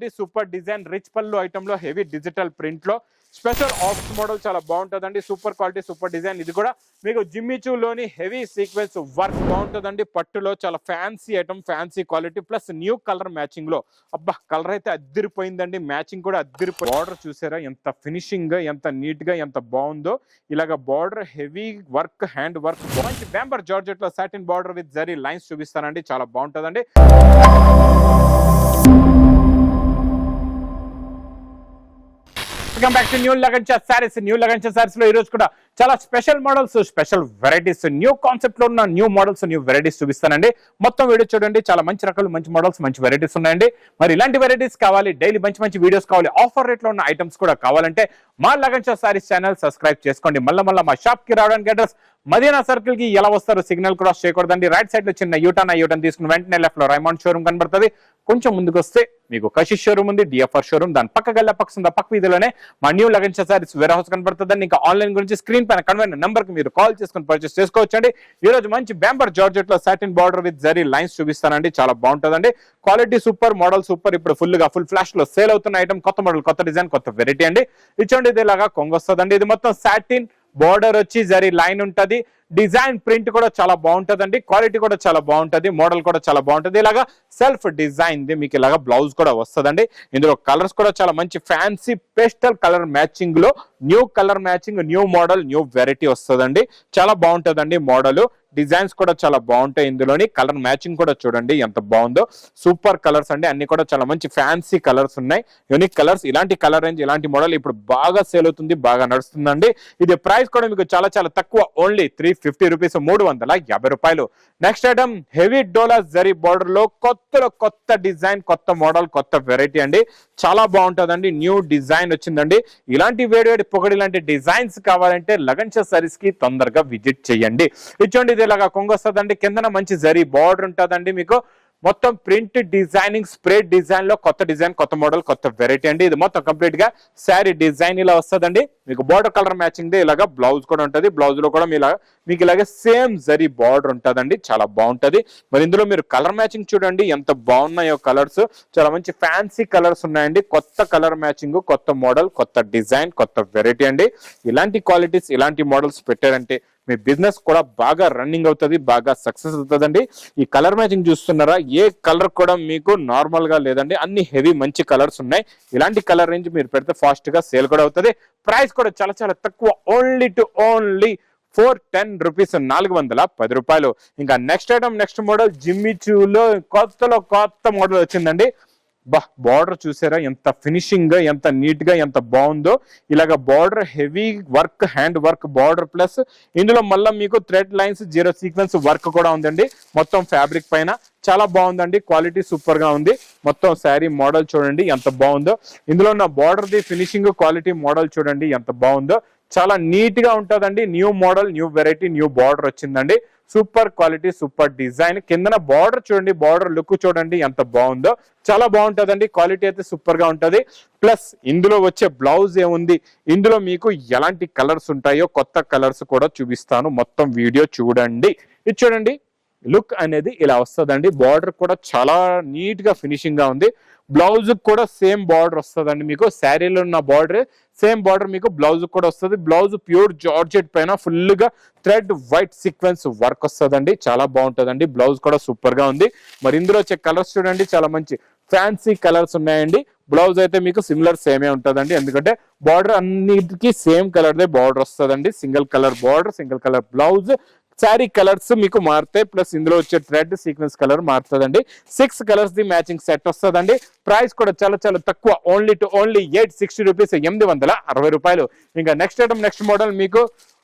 Quality super design rich పళ్ళు item లో heavy digital print లో స్పెషల్ ఆఫీస్ మోడల్ చాలా బాగుంటుందండి. Super quality super design. ఇది కూడా మీకు జిమ్మిచూలోని హెవీ సీక్వెన్స్ వర్క్ బాగుంటుందండి. పట్టులో చాలా fancy item, fancy quality plus new colour matching లో. అబ్బా కలర్ అయితే అద్దిరిపోయిందండి, మ్యాచింగ్ కూడా అద్దిరిపోయింది. బార్డర్ చూసారా ఎంత ఫినిషింగ్ గా, ఎంత నీట్ గా, ఎంత బాగుందో. ఇలాగ border heavy work, hand work, మంచి బ్యాంబర్ జార్జెట్ లో satin border with zari lines చూపిస్తానండి. చాలా బాగుంటుందండి. Welcome back to new Lagancha saris. New Lagancha saris లో ఈ రోజు కూడా చాలా special models, special varieties, new concept లో ఉన్న న్యూ మోడల్స్, న్యూ వెరైటీస్ చూపిస్తానండి. మొత్తం వీడియో చూడండి. చాలా మంచి రకాలు, మంచి మోడల్స్, మంచి వెరైటీస్ ఉన్నాయండి. మరి ఇలాంటి వెరైటీస్ కావాలి, డైలీ మంచి మంచి వీడియోస్ కావాలి, ఆఫర్ రేట్ లో ఉన్న ఐటమ్స్ కూడా కావాలంటే మా లగంచా సారీస్ ఛానల్ సబ్స్క్రైబ్ చేసుకోండి. మళ్ళీ మా షాప్ కి రావడానికి అడ్రస్ మదీనా సర్కిల్ కి ఎలా వస్తారు, సిగ్నల్ క్రాస్ చేయకూడదండి. రైట్ సైడ్ లో చిన్న యూటర్న్ తీసుకుని వెంటనే లెఫ్ట్ లో రైమండ్ షోరూమ్ కనబడుతుంది. కొంచెం ముందుకు వస్తే మీకు కషిష్ షోరూమ్ ఉంది, డిఎఫ్ఆర్ షోరూమ్. దాని పక్క గల్ల పక్క వీధిలోనే మా new Lagancha saris wear house కనబడుతుంది. ఇంకా ఆన్లైన్ గురించి స్క్రీన్ పైన కన్వెంట్ నెంబర్ కి మీరు కాల్ చేసుకుని పర్చేస్ చేసుకోవచ్చండి. ఈ రోజు మంచి బ్యాంబర్ జార్జెట్ లో satin border with zari lines చూపిస్తానండి. చాలా బాగుంటుందండి. Quality super, model super. ఇప్పుడు ఫుల్ ఫ్లాష్ లో సేల్ అవుతున్న ఐటమ్, కొత్త మోడల్, కొత్త డిజైన్, కొత్త వెరైటీ అండి. ఇచ్చండి ఇది ఇలాగా కొంగు వస్తుందండి. ఇది మొత్తం సాటిన్ బార్డర్ వచ్చి జరీ లైన్ ఉంటది. డిజైన్ ప్రింట్ కూడా చాలా బాగుంటదండి. క్వాలిటీ కూడా చాలా బాగుంటది. మోడల్ కూడా చాలా బాగుంటది. ఇలాగా సెల్ఫ్ డిజైన్ ది మీకు ఇలాగా బ్లౌజ్ కూడా వస్తుందండి. ఇందులో కలర్స్ కూడా చాలా మంచి ఫ్యాన్సీ పేస్టల్ కలర్ మ్యాచింగ్ లో new colour matching, new model, new variety వస్తుందండి. చాలా బాగుంటదండి. మోడల్ డిజైన్స్ కూడా చాలా బాగుంటాయి. ఇందులోని కలర్ మ్యాచింగ్ కూడా చూడండి ఎంత బాగుందో. సూపర్ కలర్స్ అండి. అన్ని కూడా చాలా మంచి ఫ్యాన్సీ కలర్స్ ఉన్నాయి, యూనిక్ కలర్స్. ఇలాంటి కలర్ రేంజ్, ఇలాంటి మోడల్ ఇప్పుడు బాగా సేల్ అవుతుంది, బాగా నడుస్తుందండి. ఇది ప్రైస్ కూడా మీకు చాలా తక్కువ, ఓన్లీ 350 రూపీస్, 350 రూపాయలు. నెక్స్ట్ ఐటమ్ హెవీ డోలా జరీ బార్డర్ లో కొత్త డిజైన్, కొత్త మోడల్, కొత్త వెరైటీ అండి. చాలా బాగుంటుందండి. న్యూ డిజైన్ వచ్చిందండి. ఇలాంటి వేడి పొగడి లాంటి డిజైన్స్ కావాలంటే లగంచా సారీస్ కి తొందరగా విజిట్ చేయండి. ఇచ్చోండి ఇలాగా కొంగు వస్తుందండి. కిందన మంచి జరీ బార్డర్ ఉంటుందండి. మీకు మొత్తం ప్రింట్ డిజైనింగ్, స్ప్రెడ్ డిజైన్ లో కొత్త డిజైన్, కొత్త మోడల్, కొత్త వెరైటీ అండి. ఇది మొత్తం కంప్లీట్ గా శారీ డిజైన్ ఇలా వస్తుందండి. మీకు బార్డర్ కలర్ మ్యాచింగ్ ఇలాగా బ్లౌజ్ కూడా ఉంటుంది. బ్లౌజ్ లో కూడా మీకు ఇలాగే సేమ్ జరీ బార్డర్ ఉంటుందండి. చాలా బాగుంటది. మరి ఇందులో మీరు కలర్ మ్యాచింగ్ చూడండి ఎంత బాగున్నాయో. కలర్స్ చాలా మంచి ఫ్యాన్సీ కలర్స్ ఉన్నాయండి. కొత్త కలర్ మ్యాచింగ్, కొత్త మోడల్, కొత్త డిజైన్, కొత్త వెరైటీ అండి. ఇలాంటి క్వాలిటీస్, ఇలాంటి మోడల్స్ పెట్టారంటే మీ బిజినెస్ కూడా బాగా రన్నింగ్ అవుతుంది, బాగా సక్సెస్ అవుతుందండి. ఈ కలర్ మ్యాచింగ్ చూస్తున్నారా, ఏ కలర్ కూడా మీకు నార్మల్ గా లేదండి. అన్ని హెవీ మంచి కలర్స్ ఉన్నాయి. ఇలాంటి కలర్ రేంజ్ మీరు పెడితే ఫాస్ట్ గా సేల్ కూడా అవుతుంది. ప్రైస్ కూడా చాలా తక్కువ, ఓన్లీ 410 రూపీస్, 410 రూపాయలు. ఇంకా నెక్స్ట్ ఐటమ్, నెక్స్ట్ మోడల్ జిమ్మిచూలో కొత్త మోడల్ వచ్చిందండి. బార్డర్ చూసారా ఎంత ఫినిషింగ్ గా, ఎంత నీట్ గా, ఎంత బాగుందో. ఇలాగ border heavy work, hand work border plus ఇందులో మళ్ళీ మీకు thread lines, zero sequence work కూడా ఉందండి. మొత్తం ఫ్యాబ్రిక్ పైన చాలా బాగుందండి. క్వాలిటీ సూపర్ గా ఉంది. మొత్తం శారీ మోడల్ చూడండి ఎంత బాగుందో. ఇందులో ఉన్న బార్డర్ ది ఫినిషింగ్, క్వాలిటీ, మోడల్ చూడండి ఎంత బాగుందో. చాలా నీట్ గా ఉంటుందండి. New model, new variety, new border వచ్చిందండి. Super quality, super design. కిందన బార్డర్ చూడండి, బార్డర్ లుక్ చూడండి ఎంత బాగుందో. చాలా బాగుంటుందండి. క్వాలిటీ అయితే సూపర్ గా ఉంటది. ప్లస్ ఇందులో వచ్చే బ్లౌజ్ ఏముంది, ఇందులో మీకు ఎలాంటి కలర్స్ ఉంటాయో కొత్త కలర్స్ కూడా చూపిస్తాను. మొత్తం వీడియో చూడండి. ఇది చూడండి లుక్ అనేది ఇలా వస్తుందండి. బార్డర్ కూడా చాలా నీట్ గా ఫినిషింగ్ గా ఉంది. బ్లౌజ్ కూడా సేమ్ బార్డర్ వస్తుందండి. మీకు శారీలో ఉన్న బార్డర్ సేమ్ బార్డర్ మీకు బ్లౌజ్ కూడా వస్తుంది. బ్లౌజ్ ప్యూర్ జార్జెట్ పైన ఫుల్ గా థ్రెడ్ వైట్ సీక్వెన్స్ వర్క్ వస్తుందండి. చాలా బాగుంటుందండి. బ్లౌజ్ కూడా సూపర్ గా ఉంది. మరి ఇందులో వచ్చే కలర్స్ చూడండి చాలా మంచి ఫ్యాన్సీ కలర్స్ ఉన్నాయండి. బ్లౌజ్ అయితే మీకు సిమిలర్ సేమే ఉంటుందండి. ఎందుకంటే బార్డర్ అన్నిటికీ సేమ్ కలర్ దే బార్డర్ వస్తుందండి. Single colour border, single colour blouse. Sari colours మీకు మారుతాయి. ప్లస్ ఇందులో వచ్చే థ్రెడ్ సీక్వెన్స్ కలర్ మారుతుందండి. 6 కలర్స్ ది మ్యాచింగ్ సెట్ వస్తుందండి. ప్రైస్ కూడా చాలా తక్కువ, ఓన్లీ 860 రూపీస్, 860 రూపాయలు. ఇంకా నెక్స్ట్ ఐటమ్, నెక్స్ట్ మోడల్ మీకు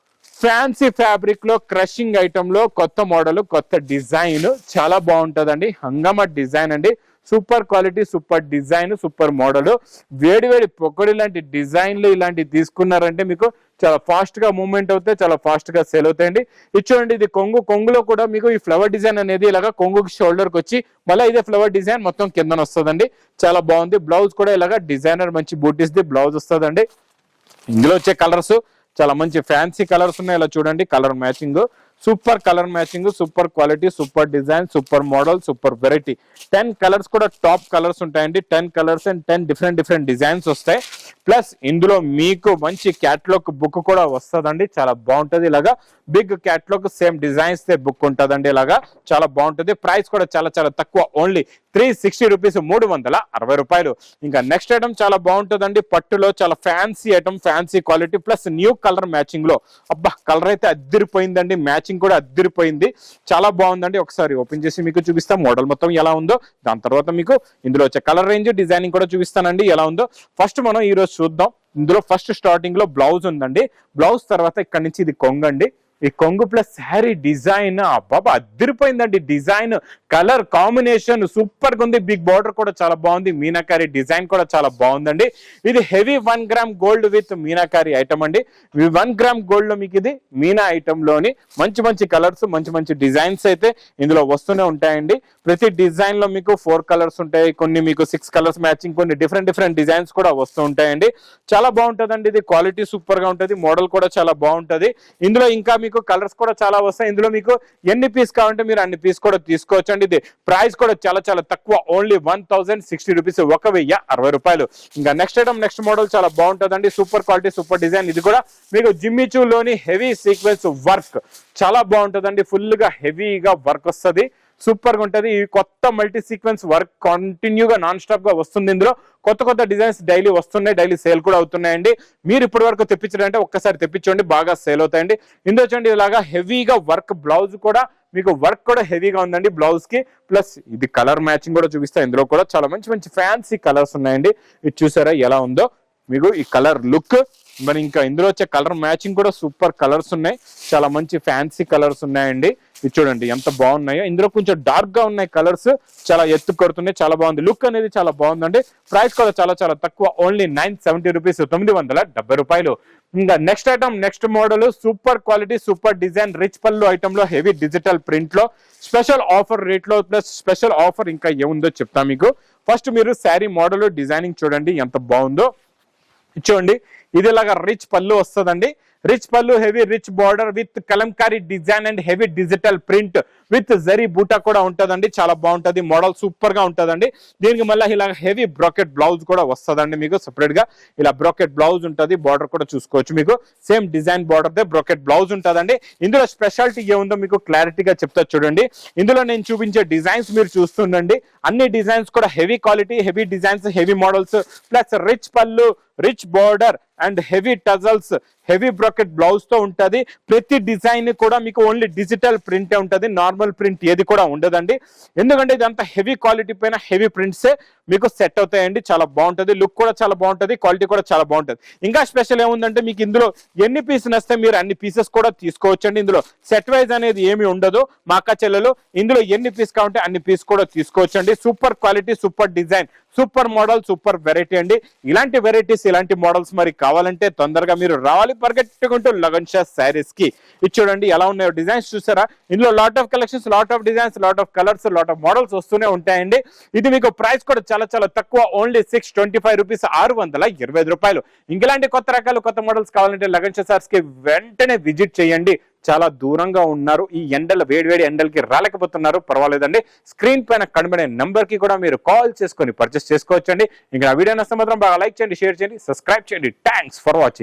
ఫ్యాన్సీ ఫ్యాబ్రిక్ లో క్రషింగ్ ఐటమ్ లో కొత్త మోడల్, కొత్త డిజైన్. చాలా బాగుంటుందండి. హంగామా డిజైన్ అండి. Super quality, super design, super model. వేడి పొక్కడి లాంటి డిజైన్లు ఇలాంటివి తీసుకున్నారంటే మీకు చాలా ఫాస్ట్ గా మూవ్మెంట్ అవుతాయి, చాలా ఫాస్ట్ గా సేల్ అవుతాయండి. ఇచ్చోండి ఇది కొంగులో కూడా మీకు ఈ ఫ్లవర్ డిజైన్ అనేది ఇలాగా కొంగుకి షోల్డర్ కి వచ్చి మళ్ళీ ఇదే ఫ్లవర్ డిజైన్ మొత్తం కిందన వస్తుందండి. చాలా బాగుంది. బ్లౌజ్ కూడా ఇలాగా డిజైనర్ మంచి బూటీస్ ది బ్లౌజ్ వస్తుందండి. ఇందులో వచ్చే కలర్స్ చాలా మంచి ఫ్యాన్సీ కలర్స్ ఉన్నాయి. ఇలా చూడండి colour matching, super colour matching, super quality, super design, super model, super variety. 10 colours కూడా టాప్ కలర్స్ ఉంటాయండి. 10 కలర్స్ అండ్ 10 డిఫరెంట్ డిజైన్స్ వస్తాయి. ప్లస్ ఇందులో మీకు మంచి క్యాటలాగ్ బుక్ కూడా వస్తుందండి. చాలా బాగుంటది. ఇలాగా బిగ్ క్యాటలాగ్ సేమ్ డిజైన్స్ తే బుక్ ఉంటుందండి. ఇలాగా చాలా బాగుంటది. ప్రైస్ కూడా చాలా తక్కువ, ఓన్లీ 360 రూపీస్, 360 రూపాయలు. ఇంకా నెక్స్ట్ ఐటమ్ చాలా బాగుంటుందండి. పట్టులో చాలా fancy item, fancy quality plus new colour matching లో. అబ్బా కలర్ అయితే అద్దిరిపోయిందండి, మ్యాచింగ్ కూడా అద్దిరిపోయింది, చాలా బాగుందండి. ఒకసారి ఓపెన్ చేసి మీకు చూపిస్తాం మోడల్ మొత్తం ఎలా ఉందో. దాని తర్వాత మీకు ఇందులో వచ్చే కలర్ రేంజ్, డిజైనింగ్ కూడా చూపిస్తానండి ఎలా ఉందో. ఫస్ట్ మనం ఈ రోజు చూద్దాం. ఇందులో ఫస్ట్ స్టార్టింగ్ లో బ్లౌజ్ ఉందండి. బ్లౌజ్ తర్వాత ఇక్కడ నుంచి ఇది కొంగండి. ఈ కొంగు ప్లస్ శారీ డిజైన్ అబ్బాబా అదిరిపోయిందండి. డిజైన్ కలర్ కాంబినేషన్ సూపర్ గా ఉంది. బిగ్ బార్డర్ కూడా చాలా బాగుంది. మీనాకారి డిజైన్ కూడా చాలా బాగుందండి. ఇది heavy 1 gram gold with meenakari item అండి. 1 గ్రామ్ గోల్డ్ లో మీకు ఇది మీనా ఐటమ్ లోని మంచి కలర్స్, మంచి డిజైన్స్ అయితే ఇందులో వస్తూనే ఉంటాయండి. ప్రతి డిజైన్ లో మీకు 4 కలర్స్ ఉంటాయి, కొన్ని మీకు 6 కలర్స్ మ్యాచింగ్, కొన్ని డిఫరెంట్ డిజైన్స్ కూడా వస్తూ ఉంటాయండి. చాలా బాగుంటదండి. ఇది క్వాలిటీ సూపర్ గా ఉంటుంది. మోడల్ కూడా చాలా బాగుంటది. ఇందులో ఇంకా మీకు కలర్స్ కూడా చాలా వస్తాయి. ఇందులో మీకు ఎన్ని పీస్ కావాలంటే మీరు అన్ని పీస్ కూడా తీసుకోవచ్చు అండి. ఇది ప్రైస్ కూడా చాలా తక్కువ, ఓన్లీ 1060 రూపీస్, 1060 రూపాయలు. ఇంకా నెక్స్ట్ ఐటమ్, నెక్స్ట్ మోడల్ చాలా బాగుంటుందండి. Super quality, super design. ఇది కూడా మీకు జిమ్మిచూ లోని హెవీ సీక్వెన్స్ వర్క్ చాలా బాగుంటుందండి. ఫుల్ గా హెవీగా వర్క్ వస్తుంది, సూపర్ గా ఉంటది. ఈ కొత్త మల్టీ సీక్వెన్స్ వర్క్ కంటిన్యూగా నాన్ స్టాప్ గా వస్తుంది. ఇందులో కొత్త డిజైన్స్ డైలీ వస్తున్నాయి, డైలీ సేల్ కూడా అవుతున్నాయండి. మీరు ఇప్పటి వరకు తెప్పించారంటే ఒక్కసారి తెప్పించండి, బాగా సేల్ అవుతాయండి. ఇందులో చూడండి ఇలాగా హెవీగా వర్క్, బ్లౌజ్ కూడా మీకు వర్క్ కూడా హెవీగా ఉందండి బ్లౌజ్ కి. ప్లస్ ఇది కలర్ మ్యాచింగ్ కూడా చూపిస్తా. ఇందులో కూడా చాలా మంచి ఫ్యాన్సీ కలర్స్ ఉన్నాయండి. ఇది చూసారా ఎలా ఉందో మీకు ఈ కలర్ లుక్. మరి ఇంకా ఇందులో వచ్చే కలర్ మ్యాచింగ్ కూడా సూపర్ కలర్స్ ఉన్నాయి. చాలా మంచి ఫ్యాన్సీ కలర్స్ ఉన్నాయండి. ఇది చూడండి ఎంత బాగున్నాయో. ఇందులో కొంచెం డార్క్ గా ఉన్నాయి కలర్స్, చాలా ఎత్తు కొడుతున్నాయి, చాలా బాగుంది. లుక్ అనేది చాలా బాగుందండి. ప్రైస్ కూడా చాలా తక్కువ, ఓన్లీ 970 రూపీస్, 970 రూపాయలు. ఇంకా next item, next model super quality, super design, rich పళ్ళు ఐటమ్ లో హెవీ డిజిటల్ ప్రింట్ లో స్పెషల్ ఆఫర్ రేట్ లో ప్లస్ స్పెషల్ ఆఫర్ ఇంకా ఏముందో చెప్తా మీకు. ఫస్ట్ మీరు శారీ మోడల్ డిజైనింగ్ చూడండి ఎంత బాగుందో. చూడండి ఇది ఇలాగా రిచ్ పళ్ళు వస్తుందండి. రిచ్ పళ్ళు, heavy rich border with Kalamkari design and heavy digital print with zari బూటా కూడా ఉంటుందండి. చాలా బాగుంటది, మోడల్ సూపర్ గా ఉంటుందండి. దీనికి మళ్ళీ ఇలా హెవీ బ్రాకెట్ బ్లౌజ్ కూడా వస్తుందండి. మీకు సెపరేట్ గా ఇలా బ్రాకెట్ బ్లౌజ్ ఉంటుంది. బార్డర్ కూడా చూసుకోవచ్చు. మీకు same design border they bracket blouse ఉంటుందండి. ఇందులో స్పెషాలిటీ ఏముందో మీకు క్లారిటీగా చెప్తా చూడండి. ఇందులో నేను చూపించే డిజైన్స్ మీరు చూస్తుండండి. అన్ని డిజైన్స్ కూడా heavy quality, heavy designs, heavy models plus rich pallu, rich border and heavy tassels, heavy bracket blouse తో ఉంటది. ప్రతి డిజైన్ కూడా మీకు ఓన్లీ డిజిటల్ ప్రింటే ఉంటది, నార్మల్ ప్రింట్ ఏది కూడా ఉండదండి. ఎందుకంటే ఇదంతా హెవీ క్వాలిటీ పైన హెవీ ప్రింట్సే మీకు సెట్ అవుతాయండి. చాలా బాగుంటది, లుక్ కూడా చాలా బాగుంటది, క్వాలిటీ కూడా చాలా బాగుంటది. ఇంకా స్పెషల్ ఏముందంటే మీకు ఇందులో ఎన్ని పీసెస్ వస్తే మీరు అన్ని పీసెస్ కూడా తీసుకోవచ్చండి. ఇందులో సెట్ వైజ్ అనేది ఏమి ఉండదు. మా అక్క చెల్లెలు ఇందులో ఎన్ని పీస్ కావాలంటే అన్ని పీస్ కూడా తీసుకోవచ్చండి. Super quality, super design, super model, super variety అండి. ఇలాంటి వెరైటీస్, ఇలాంటి మోడల్స్ మరి కావాలంటే తొందరగా మీరు రావాలి పరిగెట్టుకుంటూ లగన్ షా శారీస్ కి. ఇది చూడండి ఎలా ఉన్నాయో డిజైన్స్ చూసారా. ఇందులో lot of collections, lot of designs, lot of colours, lot of models వస్తూనే ఉంటాయండి. ఇది మీకు ప్రైస్ కూడా చాలా తక్కువ, ఓన్లీ 625 రూపీస్, 625 రూపాయలు. ఇంకెలాంటి కొత్త రకాలు, కొత్త మోడల్స్ కావాలంటే లగన్ షా శారీస్ కి వెంటనే విజిట్ చేయండి. చాలా దూరంగా ఉన్నారు, ఈ ఎండలు, వేడివేడి ఎండలకి రాలేకపోతున్నారు, పర్వాలేదండి. స్క్రీన్ పైన కనబడే నెంబర్ కి కూడా మీరు కాల్ చేసుకొని పర్చేస్ చేసుకోవచ్చండి. ఇంకా వీడియో నచ్చితే మాత్రం బాగా లైక్ చేయండి, షేర్ చేయండి, సబ్స్క్రైబ్ చేయండి. Thanks for watching.